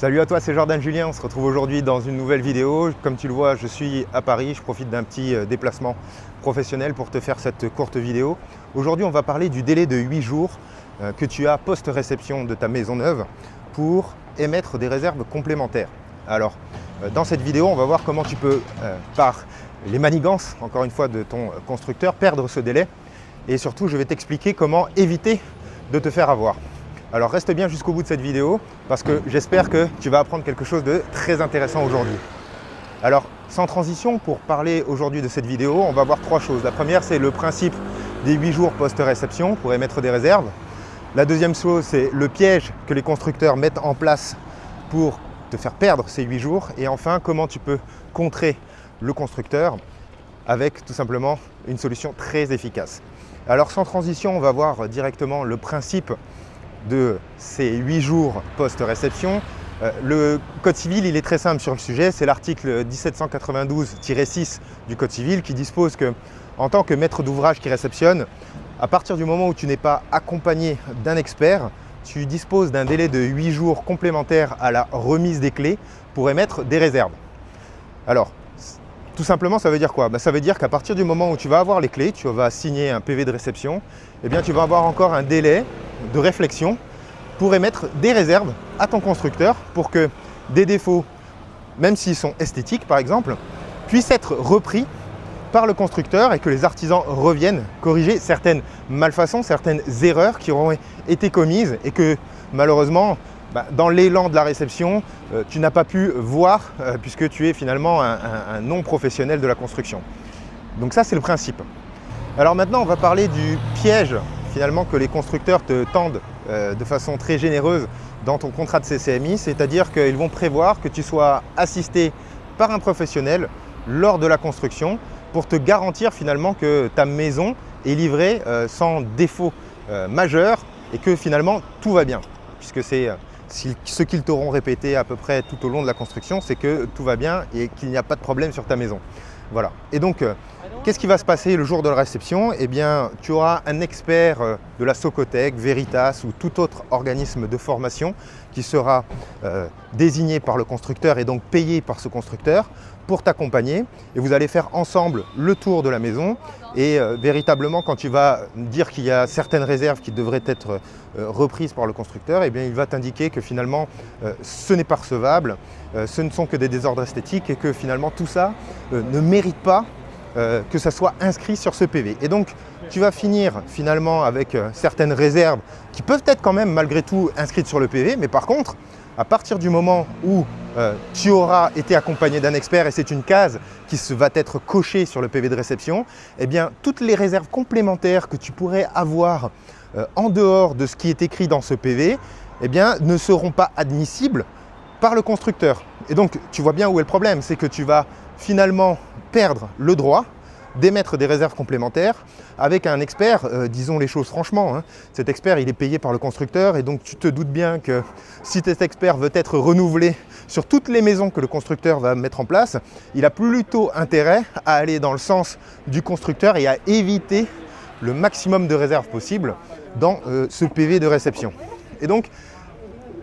Salut à toi, c'est Jordan Julien, on se retrouve aujourd'hui dans une nouvelle vidéo. Comme tu le vois, je suis à Paris, je profite d'un petit déplacement professionnel pour te faire cette courte vidéo. Aujourd'hui, on va parler du délai de 8 jours que tu as post-réception de ta maison neuve pour émettre des réserves complémentaires. Alors, dans cette vidéo, on va voir comment tu peux, par les manigances, encore une fois, de ton constructeur, perdre ce délai. Et surtout, je vais t'expliquer comment éviter de te faire avoir. Alors reste bien jusqu'au bout de cette vidéo parce que j'espère que tu vas apprendre quelque chose de très intéressant aujourd'hui. Alors sans transition, pour parler aujourd'hui de cette vidéo, on va voir trois choses. La première, c'est le principe des 8 jours post-réception pour émettre des réserves. La deuxième chose, c'est le piège que les constructeurs mettent en place pour te faire perdre ces 8 jours. Et enfin, comment tu peux contrer le constructeur avec tout simplement une solution très efficace. Alors sans transition, on va voir directement le principe de ces 8 jours post-réception. Le Code civil, il est très simple sur le sujet, c'est l'article 1792-6 du Code civil qui dispose que, en tant que maître d'ouvrage qui réceptionne, à partir du moment où tu n'es pas accompagné d'un expert, tu disposes d'un délai de 8 jours complémentaires à la remise des clés pour émettre des réserves. Alors, tout simplement, ça veut dire quoi? Ça veut dire qu'à partir du moment où tu vas avoir les clés, tu vas signer un PV de réception, eh bien, tu vas avoir encore un délai de réflexion pour émettre des réserves à ton constructeur pour que des défauts, même s'ils sont esthétiques par exemple, puissent être repris par le constructeur et que les artisans reviennent corriger certaines malfaçons, certaines erreurs qui auront été commises et que malheureusement, dans l'élan de la réception, tu n'as pas pu voir puisque tu es finalement un non-professionnel de la construction. Donc ça, c'est le principe. Alors maintenant, on va parler du piège finalement que les constructeurs te tendent de façon très généreuse dans ton contrat de CCMI, c'est-à-dire qu'ils vont prévoir que tu sois assisté par un professionnel lors de la construction pour te garantir finalement que ta maison est livrée sans défaut majeur et que finalement tout va bien, puisque c'est ce qu'ils t'auront répété à peu près tout au long de la construction, c'est que tout va bien et qu'il n'y a pas de problème sur ta maison. Voilà. Et donc, qu'est-ce qui va se passer le jour de la réception? Eh bien, tu auras un expert de la Socotec, Veritas ou tout autre organisme de formation qui sera désigné par le constructeur et donc payé par ce constructeur pour t'accompagner. Et vous allez faire ensemble le tour de la maison. Et véritablement, quand tu vas dire qu'il y a certaines réserves qui devraient être reprises par le constructeur, eh bien, il va t'indiquer que finalement, ce n'est pas recevable, ce ne sont que des désordres esthétiques et que finalement, tout ça ne mérite pas que ça soit inscrit sur ce PV. Et donc, tu vas finir finalement avec certaines réserves qui peuvent être quand même malgré tout inscrites sur le PV, mais par contre, à partir du moment où tu auras été accompagné d'un expert et c'est une case qui va être cochée sur le PV de réception, eh bien, toutes les réserves complémentaires que tu pourrais avoir en dehors de ce qui est écrit dans ce PV, eh bien, ne seront pas admissibles par le constructeur. Et donc, tu vois bien où est le problème, c'est que tu vas finalement perdre le droit d'émettre des réserves complémentaires avec un expert, disons les choses franchement, hein. Cet expert, il est payé par le constructeur et donc tu te doutes bien que si cet expert veut être renouvelé sur toutes les maisons que le constructeur va mettre en place, il a plutôt intérêt à aller dans le sens du constructeur et à éviter le maximum de réserves possibles dans ce PV de réception. Et donc,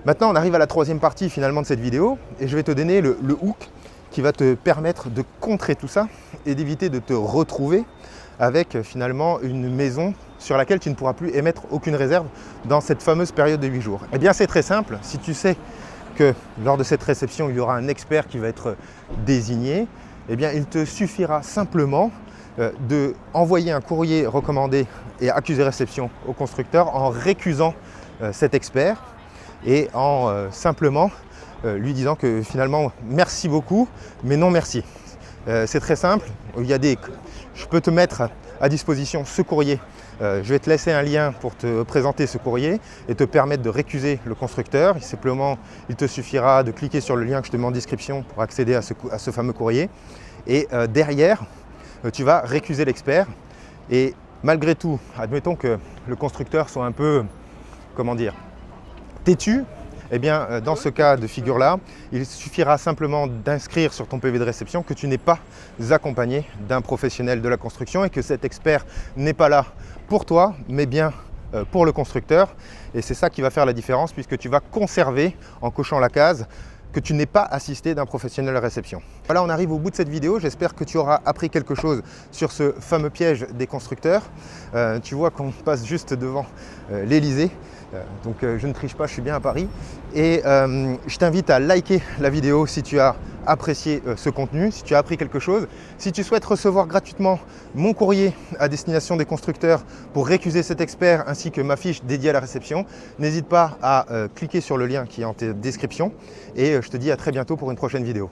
maintenant, on arrive à la troisième partie finalement de cette vidéo et je vais te donner le hook qui va te permettre de contrer tout ça et d'éviter de te retrouver avec finalement une maison sur laquelle tu ne pourras plus émettre aucune réserve dans cette fameuse période de 8 jours. Eh bien, c'est très simple. Si tu sais que lors de cette réception, il y aura un expert qui va être désigné, eh bien, il te suffira simplement d'envoyer un courrier recommandé et accusé réception au constructeur en récusant cet expert et en simplement lui disant que finalement merci beaucoup mais non merci. C'est très simple, je peux te mettre à disposition ce courrier, je vais te laisser un lien pour te présenter ce courrier et te permettre de récuser le constructeur. Simplement, il te suffira de cliquer sur le lien que je te mets en description pour accéder à ce fameux courrier et derrière tu vas récuser l'expert et malgré tout, admettons que le constructeur soit un peu, comment dire, têtu. Eh bien, dans ce cas de figure-là, il suffira simplement d'inscrire sur ton PV de réception que tu n'es pas accompagné d'un professionnel de la construction et que cet expert n'est pas là pour toi, mais bien pour le constructeur. Et c'est ça qui va faire la différence puisque tu vas conserver en cochant la case que tu n'es pas assisté d'un professionnel réception. Voilà, on arrive au bout de cette vidéo. J'espère que tu auras appris quelque chose sur ce fameux piège des constructeurs. Tu vois qu'on passe juste devant l'Elysée. Donc je ne triche pas, je suis bien à Paris. Et je t'invite à liker la vidéo si tu as apprécié ce contenu, si tu as appris quelque chose. Si tu souhaites recevoir gratuitement mon courrier à destination des constructeurs pour récuser cet expert ainsi que ma fiche dédiée à la réception, n'hésite pas à cliquer sur le lien qui est en description. Et je te dis à très bientôt pour une prochaine vidéo.